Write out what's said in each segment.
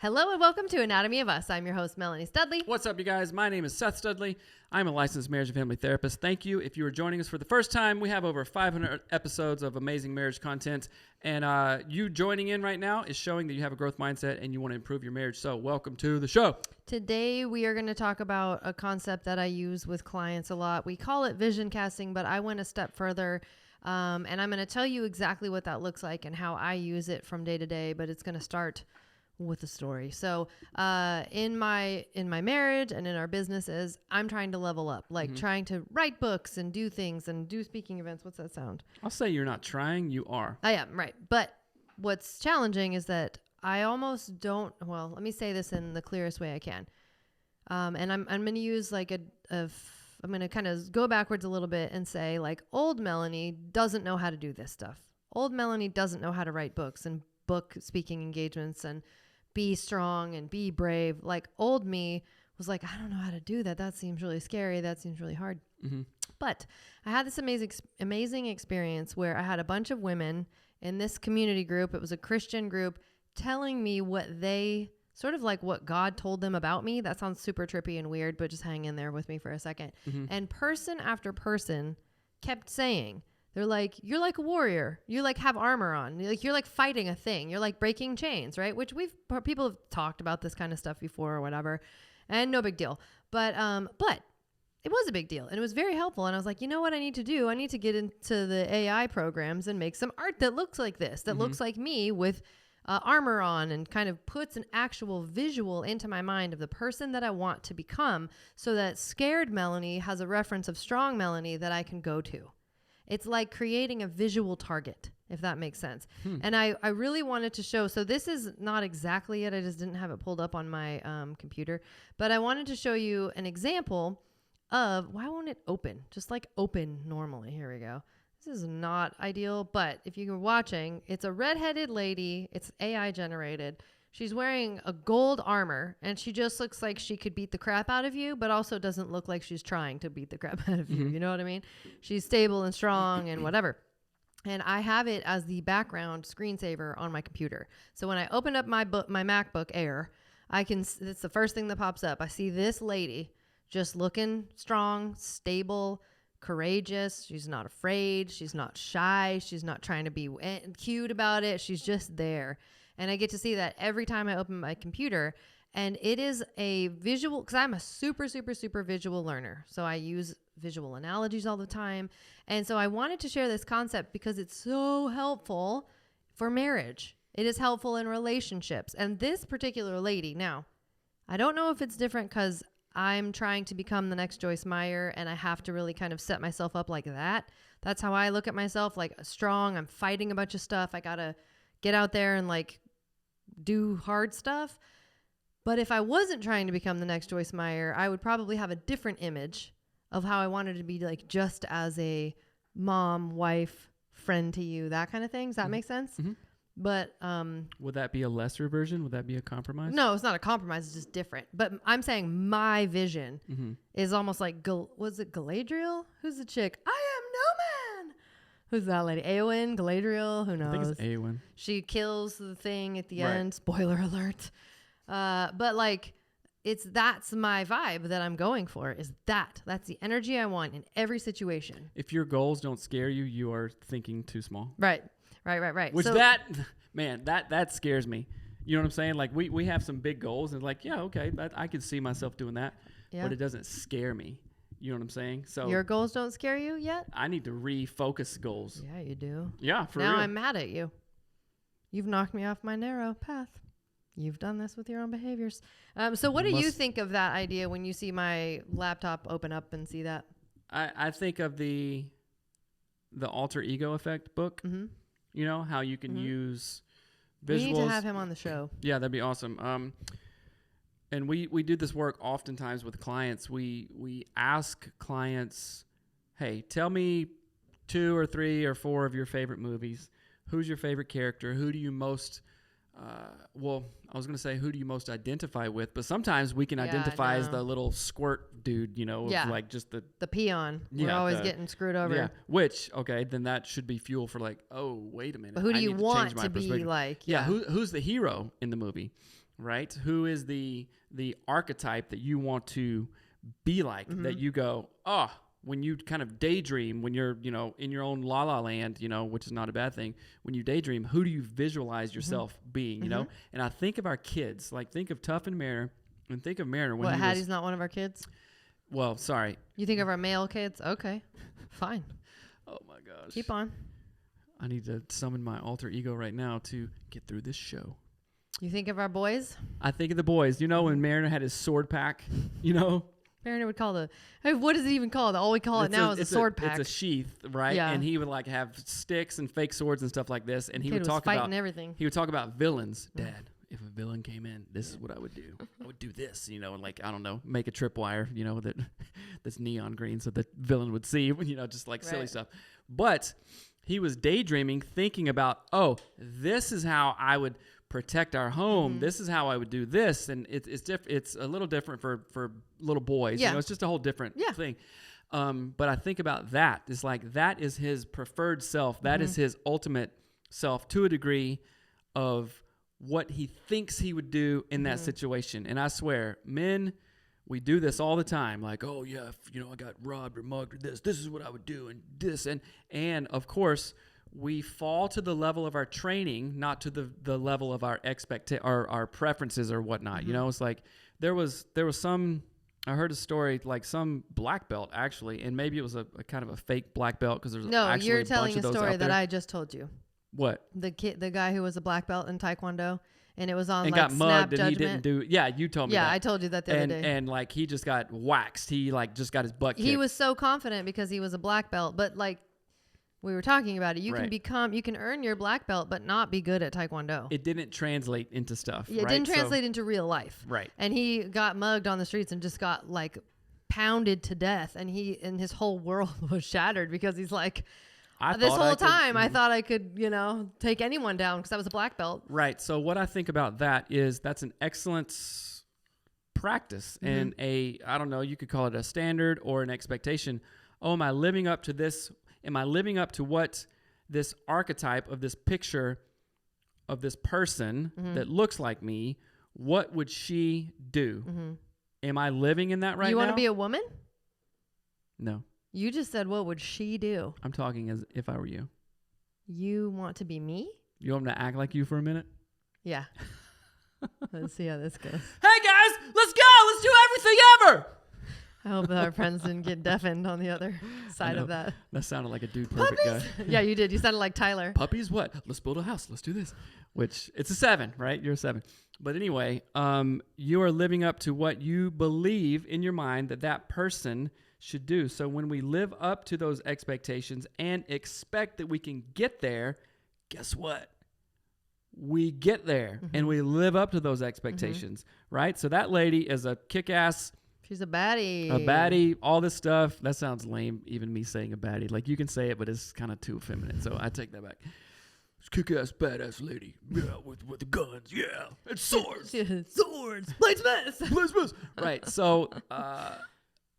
Hello and welcome to Anatomy of Us. I'm your host, Melanie Studley. What's up, you guys? My name is Seth Studley. I'm a licensed marriage and family therapist. Thank you. If you are joining us for the first time, we have over 500 episodes of amazing marriage content. And you joining in right now is showing that you have a growth mindset and you want to improve your marriage. So welcome to the show. Today, we are going to talk about a concept that I use with clients a lot. We call it vision casting, but I went a step further. And I'm going to tell you exactly what that looks like and how I use it from day to day, but it's going to start with a story. So in my marriage and in our businesses, I'm trying to level up, like trying to write books and do things and do speaking events. What's that sound? I'll say you're not trying, you are. I am, right. But what's challenging is that I almost don't, well, let me say this in the clearest way I can. And I'm going to use like I'm going to kind of go backwards a little bit and say like old Melanie doesn't know how to do this stuff. Old Melanie doesn't know how to write books and book speaking engagements and be strong and be brave. Like old me was like, I don't know how to do that. That seems really scary. That seems really hard. Mm-hmm. But I had this amazing experience where I had a bunch of women in this community group. It was a Christian group telling me what they sort of like what God told them about me. That sounds super trippy and weird, but just hang in there with me for a second. Mm-hmm. And person after person kept saying, they're like, you're like a warrior. You like have armor on. You're like fighting a thing. You're like breaking chains, right? Which people have talked about this kind of stuff before or whatever, and no big deal. But it was a big deal and it was very helpful. And I was like, you know what I need to do? I need to get into the AI programs and make some art that looks like this, that looks like me with armor on and kind of puts an actual visual into my mind of the person that I want to become so that scared Melanie has a reference of strong Melanie that I can go to. It's like creating a visual target, if that makes sense. And I really wanted to show, so this is not exactly it. I just didn't have it pulled up on my computer, but I wanted to show you an example of, why won't it open? Just like open normally. Here we go. This is not ideal, but if you were watching, it's a redheaded lady. It's AI generated. She's wearing a gold armor and she just looks like she could beat the crap out of you, but also doesn't look like she's trying to beat the crap out of you. You know what I mean? She's stable and strong and whatever. And I have it as the background screensaver on my computer. So when I open up my MacBook Air, it's the first thing that pops up. I see this lady just looking strong, stable, courageous. She's not afraid. She's not shy. She's not trying to be cute about it. She's just there. And I get to see that every time I open my computer. And it is a visual, because I'm a super, super, super visual learner. So I use visual analogies all the time. And so I wanted to share this concept because it's so helpful for marriage. It is helpful in relationships. And this particular lady, now, I don't know if it's different because I'm trying to become the next Joyce Meyer and I have to really kind of set myself up like that. That's how I look at myself, like strong. I'm fighting a bunch of stuff. I got to get out there and like do hard stuff. But if I wasn't trying to become the next Joyce Meyer, I would probably have a different image of how I wanted to be, like just as a mom, wife, friend to you, that kind of thing. Does that make sense? Mm-hmm. But would that be a lesser version? Would that be a compromise? No, it's not a compromise. It's just different. But I'm saying my vision is almost like, was it Galadriel? Who's the chick? I am no man. Who's that lady? Eowyn, Galadriel? Who knows? I think it's Eowyn. She kills the thing at the end. Spoiler alert. But like, that's my vibe that I'm going for. That's the energy I want in every situation. If your goals don't scare you, you are thinking too small. Right. Which that scares me. You know what I'm saying? Like we have some big goals and like, yeah, okay, I could see myself doing that, but it doesn't scare me. You know what I'm saying? So your goals don't scare you yet? I need to refocus goals. Yeah, you do. Yeah, for real. Now I'm mad at you. You've knocked me off my narrow path. You've done this with your own behaviors. So what do you think of that idea when you see my laptop open up and see that? I think of the alter ego effect book. Mm-hmm. You know, how you can use visuals. We need to have him on the show. Yeah, that'd be awesome. And we do this work oftentimes with clients. We ask clients, hey, tell me 2 or 3 or 4 of your favorite movies. Who's your favorite character? Who do you most, I was going to say, who do you most identify with? But sometimes we can identify as the little squirt dude, you know, like just the peon. We're always getting screwed over. Yeah, which, okay, then that should be fuel for like, oh, wait a minute. But who do you want to be like? Yeah, who's the hero in the movie? right? Who is the archetype that you want to be like, that you go, oh, when you kind of daydream, when you're, in your own la la land, which is not a bad thing. When you daydream, who do you visualize yourself being, And I think of our kids, like think of Tuff and Mariner, and think of Mariner when Hattie's not one of our kids? Well, sorry. You think of our male kids? Okay, fine. Oh my gosh. Keep on. I need to summon my alter ego right now to get through this show. You think of our boys? I think of the boys. When Mariner had his sword pack, Mariner would call what is it even called? All we call it now is a sword pack. It's a sheath, right? Yeah. And he would like have sticks and fake swords and stuff like this. And he would talk about everything. He would talk about villains. Dad, if a villain came in, this is what I would do. I would do this, and like, I don't know, make a tripwire, that's neon green so the villain would see, just like silly stuff. But he was daydreaming, thinking about, this is how I would protect our home. This is how I would do this. And it's a little different for little boys. Yeah. It's just a whole different thing. But I think about that. It's like that is his preferred self. That is his ultimate self to a degree of what he thinks he would do in that situation. And I swear, men, we do this all the time. Like, oh yeah, I got robbed or mugged or this is what I would do, and this. And of course, we fall to the level of our training, not to the level of our our preferences or whatnot. It's like there was some, I heard a story, like some black belt actually, and maybe it was a kind of a fake black belt because there's actually you're a bunch telling of a those story out that there. I just told you. What? The guy who was a black belt in Taekwondo, and it was on and like got mugged, Snap and Judgment. he didn't do. Yeah, you told me. Yeah, that. I told you that the other day. And like he just got waxed. He like just got his butt kicked. He was so confident because he was a black belt, but like we were talking about it, you can earn your black belt, but not be good at Taekwondo. It didn't translate into stuff. Yeah, it didn't translate into real life. Right. And he got mugged on the streets and just got like pounded to death, and his whole world was shattered because he's like, this whole time I thought I could, take anyone down because I was a black belt. Right. So what I think about that is that's an excellent practice and I don't know, you could call it a standard or an expectation. Oh, am I living up to this? Am I living up to what this archetype of this picture of this person that looks like me, what would she do? Am I living in that right now? You want to be a woman? No. You just said, what would she do? I'm talking as if I were you. You want to be me? You want me to act like you for a minute? Yeah. Let's see how this goes. Hey guys, let's go. Let's do everything ever. I hope that our friends didn't get deafened on the other side of that. That sounded like a dude perfect guy. Yeah, you did. You sounded like Tyler. Puppies? What? Let's build a house. Let's do this. Which it's a 7, right? You're a 7. But anyway, you are living up to what you believe in your mind that person should do. So when we live up to those expectations and expect that we can get there, guess what? We get there and we live up to those expectations, right? So that lady is a kick-ass. She's a baddie. A baddie, all this stuff. That sounds lame, even me saying a baddie. Like, you can say it, but it's kind of too feminine. So I take that back. Kick-ass, badass lady. Yeah, with the guns. Yeah. And swords. Swords. Bladesmith. Right. So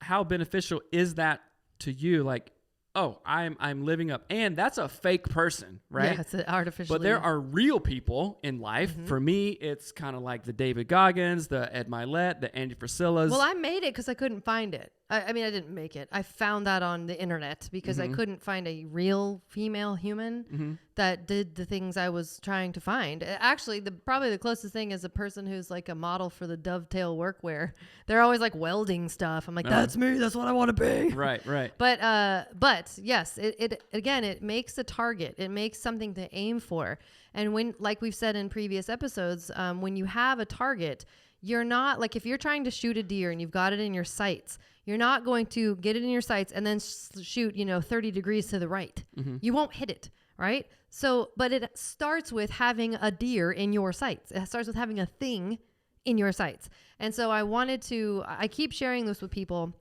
how beneficial is that to you? Like, oh, I'm living up. And that's a fake person, right? Yeah, it's artificial. But there are real people in life. For me, it's kind of like the David Goggins, the Ed Milet, the Andy Frisillas. Well, I made it because I couldn't find it. I mean, I didn't make it. I found that on the internet because I couldn't find a real female human that did the things I was trying to find. Actually, probably the closest thing is a person who's like a model for the Dovetail workwear. They're always like welding stuff. I'm like, that's me. That's what I want to be. Right. But yes, it makes a target. It makes something to aim for. And when, like we've said in previous episodes, when you have a target, you're not like, if you're trying to shoot a deer and you've got it in your sights, you're not going to get it in your sights and then shoot, 30 degrees to the right. You won't hit it, right? So, but it starts with having a deer in your sights. It starts with having a thing in your sights. And so I keep sharing this with people,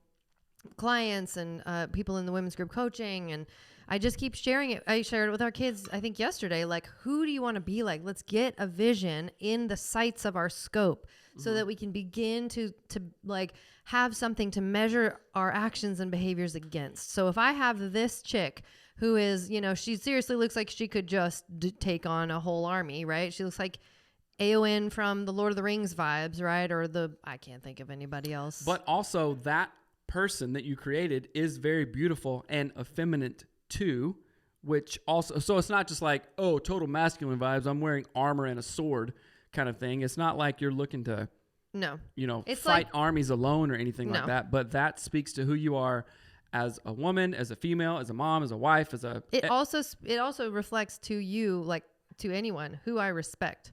clients and people in the women's group coaching, and I just keep sharing it. I shared it with our kids, I think yesterday, like, who do you want to be like? Let's get a vision in the sights of our scope so that we can begin to like have something to measure our actions and behaviors against. So if I have this chick who is, she seriously looks like she could just take on a whole army, right? She looks like Eowyn from the Lord of the Rings vibes, right? Or I can't think of anybody else. But also that person that you created is very beautiful and effeminate too, which also, so it's not just like, oh, total masculine vibes, I'm wearing armor and a sword kind of thing. It's not like you're looking to, it's fight armies alone or anything like No. that. But that speaks to who you are as a woman, as a female, as a mom, as a wife, as a... It also reflects to you, like to anyone who I respect.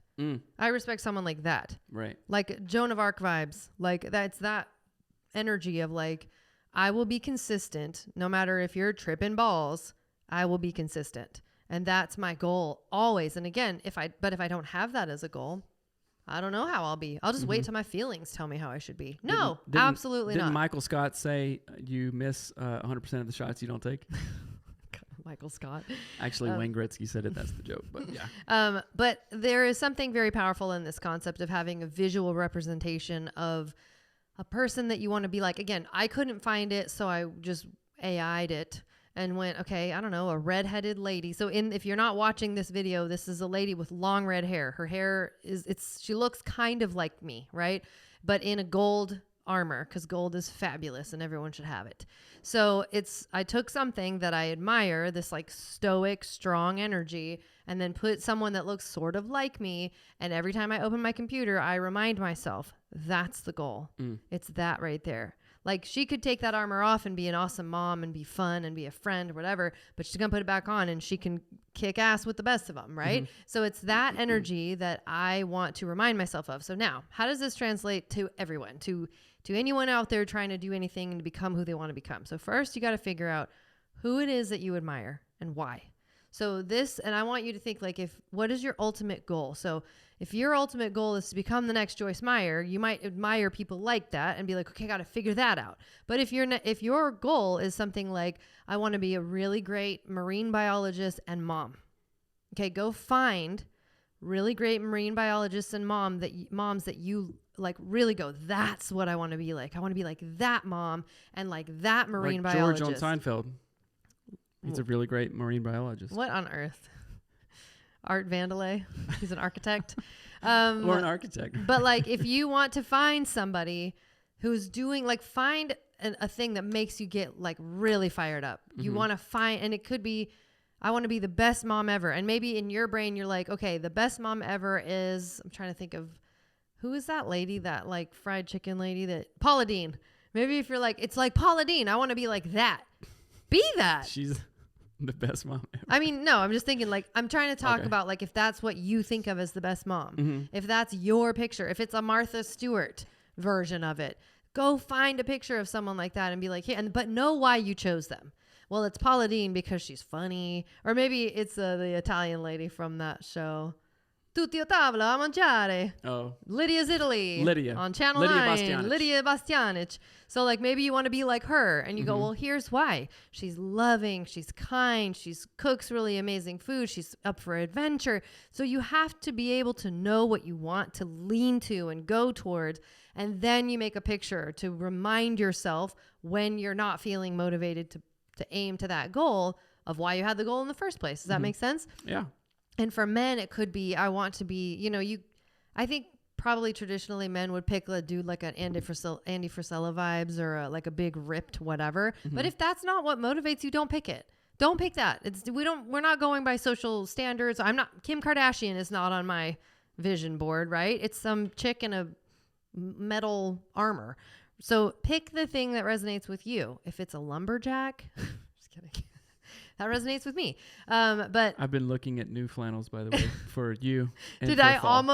I respect someone like that. Right. Like Joan of Arc vibes. Like that's that energy of like, I will be consistent no matter if you're tripping balls, I will be consistent. And that's my goal always. And again, if I don't have that as a goal, I don't know how I'll be. I'll just wait till my feelings tell me how I should be. No, absolutely not. Didn't Michael Scott say you miss 100% of the shots you don't take? Michael Scott. Actually, Wayne Gretzky said it. That's the joke. But yeah. But there is something very powerful in this concept of having a visual representation of a person that you want to be like. Again, I couldn't find it, so I just AI'd it and went, okay, I don't know, a redheaded lady. So if you're not watching this video, this is a lady with long red hair. Her hair she looks kind of like me, right? But in a gold armor, because gold is fabulous and everyone should have it. So I took something that I admire, this like stoic, strong energy, and then put someone that looks sort of like me. And every time I open my computer, I remind myself, that's the goal. It's that right there. Like she could take that armor off and be an awesome mom and be fun and be a friend or whatever, but she's going to put it back on and she can kick ass with the best of them, right? So it's that energy that I want to remind myself of. So now, how does this translate to everyone, to anyone out there trying to do anything and to become who they want to become? So first, you got to figure out who it is that you admire and why. So and I want you to think like, what is your ultimate goal? So if your ultimate goal is to become the next Joyce Meyer, you might admire people like that and be like, okay, got to figure that out. But if your goal is something like, I want to be a really great marine biologist and mom. Okay, go find really great marine biologists and moms that you like really go, that's what I want to be like. I want to be like that mom and like that marine like biologist. George on Seinfeld. He's a really great marine biologist. What on earth? Art Vandelay. He's an architect. Or an architect. But like, if you want to find somebody who's doing like, find a thing that makes you get like really fired up. You want to find, and it could be, I want to be the best mom ever. And maybe in your brain, you're like, okay, the best mom ever is, I'm trying to think of, who is that lady, that like fried chicken lady, that Paula Deen. Maybe if you're like, it's like Paula Deen, I want to be like that. Be that. She's the best mom ever. I mean, no, I'm just thinking like, I'm trying to talk about like, if that's what you think of as the best mom, if that's your picture, if it's a Martha Stewart version of it, go find a picture of someone like that and be like, hey, but know why you chose them. Well, it's Paula Deen because she's funny. Or maybe it's the Italian lady from that show. Tutti a tavola a mangiare. Oh. Lydia's Italy. Lydia. On Channel 9. Lydia Bastianich. So like maybe you want to be like her and you go, well, here's why. She's loving. She's kind. She cooks really amazing food. She's up for adventure. So you have to be able to know what you want to lean to and go towards. And then you make a picture to remind yourself when you're not feeling motivated to aim to that goal of why you had the goal in the first place. Does that make sense? Yeah. And for men, it could be, I want to be, I think probably traditionally men would pick a dude like an Andy Frisella vibes or like a big ripped whatever. But if that's not what motivates you, don't pick it. Don't pick that. We're not going by social standards. Kim Kardashian is not on my vision board, right? It's some chick in a metal armor. So pick the thing that resonates with you. If it's a lumberjack, just kidding. That resonates with me. But I've been looking at new flannels, by the way, for you. And did for I fall.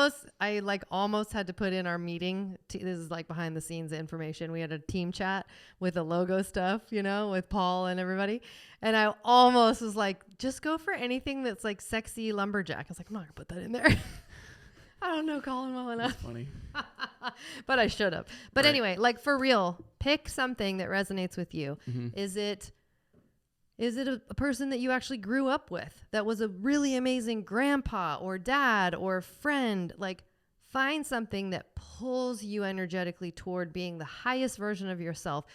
almost had to put in our meeting. This is like behind the scenes information. We had a team chat with the logo stuff, with Paul and everybody. And I almost was like, just go for anything that's like sexy lumberjack. I was like, I'm not gonna put that in there. I don't know Colin well enough. That's funny. But I should have. But Right. anyway, like for real, pick something that resonates with you. Is it a person that you actually grew up with that was a really amazing grandpa or dad or friend? Like find something that pulls you energetically toward being the highest version of yourself.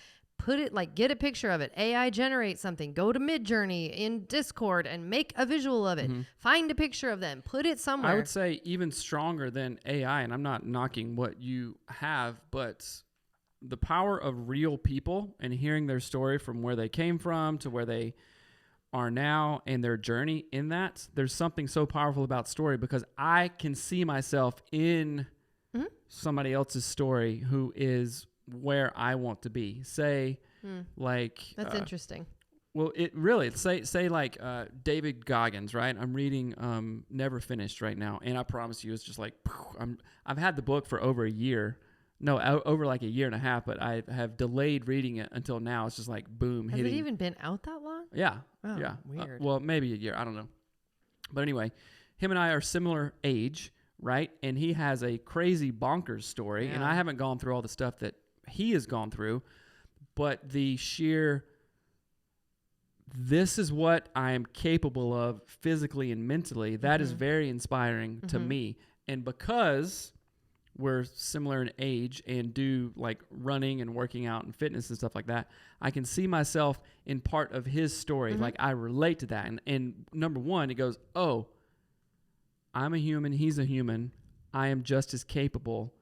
put it, like, get a picture of it. AI generate something. Go to Midjourney in Discord and make a visual of it. Find a picture of them. Put it somewhere. I would say even stronger than AI, and I'm not knocking what you have, but the power of real people and hearing their story from where they came from to where they are now and their journey in that, there's something so powerful about story, because I can see myself in somebody else's story who is where I want to be. Say, like... That's interesting. Well, say like David Goggins, right? I'm reading Never Finished right now, and I promise you, it's just like, I've had the book for over a year. No, over like a year and a half, but I have delayed reading it until now. It's just like, boom, Has it even been out that long? Yeah. Oh, yeah. Weird. Well, maybe a year. I don't know. But anyway, him and I are similar age, right? And he has a crazy bonkers story, and I haven't gone through all the stuff that he has gone through, but the sheer, this is what I am capable of physically and mentally, that is very inspiring to me. And because we're similar in age and do like running and working out and fitness and stuff like that, I can see myself in part of his story. Like, I relate to that. And number one, it goes, oh, I'm a human, he's a human. I am just as capable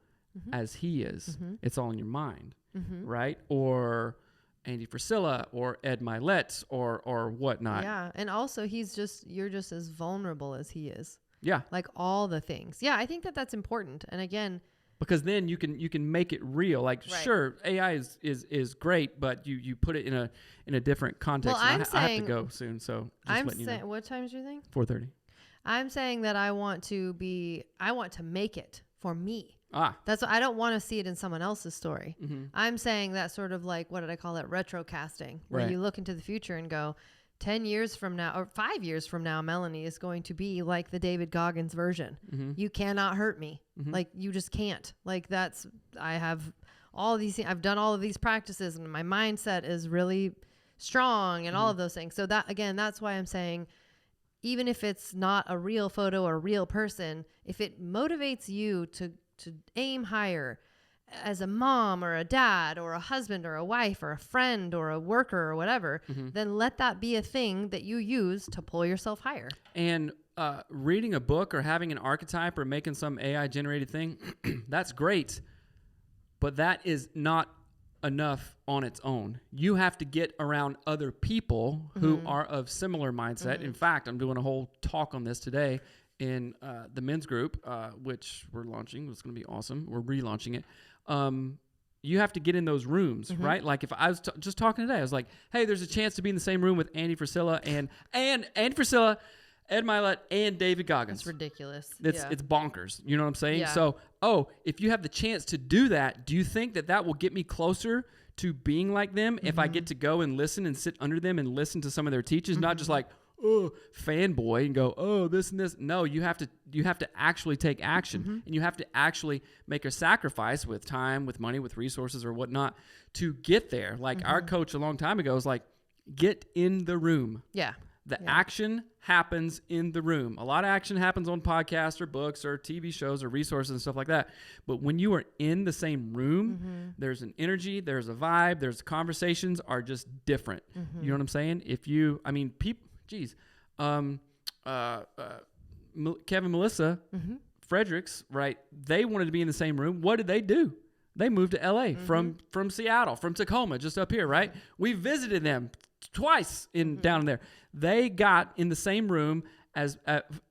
as he is. It's all in your mind, right? Or Andy Frisella or Ed Milet or whatnot. Yeah, and also you're just as vulnerable as he is. Yeah. Like all the things. Yeah, I think that's important. And again, because then you can make it real. Like, sure, AI is great, but you put it in a different context. Well, I have to go soon, so just letting you know. What time is your thing? 4:30. I'm saying that I want to make it for me. That's what, I don't want to see it in someone else's story. I'm saying that sort of like, what did I call it? Retrocasting, where you look into the future and go, 10 years from now or 5 years from now, Melanie is going to be like the David Goggins version. You cannot hurt me. Like, you just can't. Like, I have all these things. I've done all of these practices and my mindset is really strong and all of those things. So that, again, that's why I'm saying, even if it's not a real photo or a real person, if it motivates you to aim higher as a mom or a dad or a husband or a wife or a friend or a worker or whatever, then let that be a thing that you use to pull yourself higher. And reading a book or having an archetype or making some AI generated thing, that's great. But that is not enough on its own. You have to get around other people who are of similar mindset. In fact, I'm doing a whole talk on this today in the men's group, which we're launching. It's going to be awesome. We're relaunching it. You have to get in those rooms, right? Like, if I was just talking today, I was like, hey, there's a chance to be in the same room with Andy Frisella and Andy Frisella, Ed Milet, and David Goggins. It's ridiculous. It's bonkers. You know what I'm saying? Yeah. So, if you have the chance to do that, do you think that will get me closer to being like them if I get to go and listen and sit under them and listen to some of their teachings, not just like, oh, fanboy and go, oh, this and this. No, you have to actually take action, and you have to actually make a sacrifice with time, with money, with resources or whatnot to get there. Like our coach a long time ago was like, get in the room. Yeah. The action happens in the room. A lot of action happens on podcasts or books or TV shows or resources and stuff like that. But when you are in the same room, there's an energy, there's a vibe, there's conversations are just different. You know what I'm saying? Kevin, Melissa, Fredericks, right? They wanted to be in the same room. What did they do? They moved to LA from Seattle, from Tacoma, just up here, right? We visited them twice down there. They got in the same room as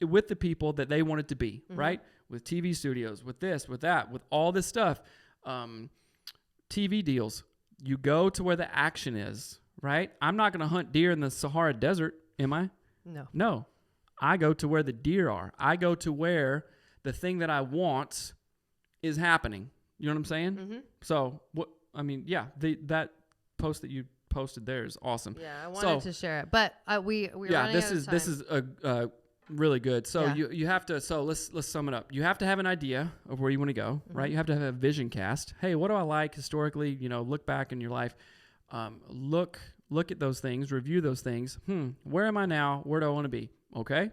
with the people that they wanted to be, right? With TV studios, with this, with that, with all this stuff. TV deals. You go to where the action is, right? I'm not going to hunt deer in the Sahara Desert, am I? No. I go to where the deer are. I go to where the thing that I want is happening. You know what I'm saying? So, that post that you posted there is awesome. Yeah, I wanted to share it, but we're running out of time. This is really good. So you have to. So let's sum it up. You have to have an idea of where you want to go, right? You have to have a vision cast. Hey, what do I like historically? Look back in your life. Look at those things. Review those things. Where am I now? Where do I want to be? Okay.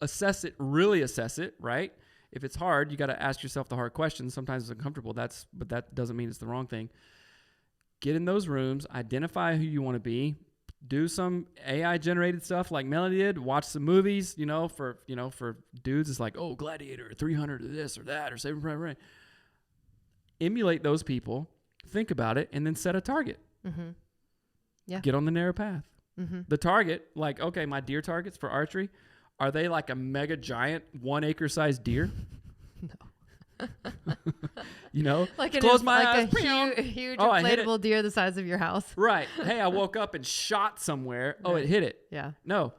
Assess it. Really assess it. Right. If it's hard, you got to ask yourself the hard questions. Sometimes it's uncomfortable. But that doesn't mean it's the wrong thing. get in those rooms, identify who you want to be, do some AI generated stuff like Melanie did, watch some movies, for dudes, it's like, oh, Gladiator, 300 or this or that, or Saving Private Ryan. Emulate those people, think about it, and then set a target. Mm-hmm. Yeah. Get on the narrow path. Mm-hmm. The target, like, okay, my deer targets for archery, are they like a mega giant 1 acre sized deer? No. Like close my eyes. A huge inflatable deer the size of your house. Right. Hey, I woke up and shot somewhere. Oh, it hit it. Yeah. No.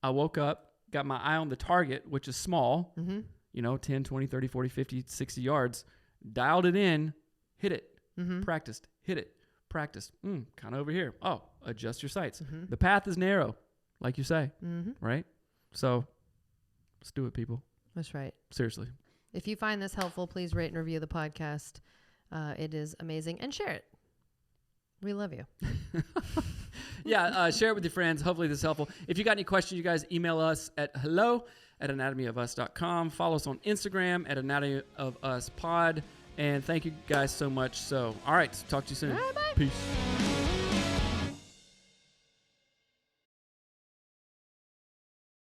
I woke up, got my eye on the target, which is small, 10, 20, 30, 40, 50, 60 yards, dialed it in, hit it, practiced, hit it, practiced, kind of over here. Oh, adjust your sights. The path is narrow, like you say, right? So let's do it, people. That's right. Seriously. If you find this helpful, please rate and review the podcast. It is amazing. And share it. We love you. Yeah, share it with your friends. Hopefully this is helpful. If you got any questions, you guys email us at hello@anatomyofus.com. Follow us on Instagram at anatomyofus pod. And thank you guys so much. So, all right, talk to you soon. Bye-bye. Peace.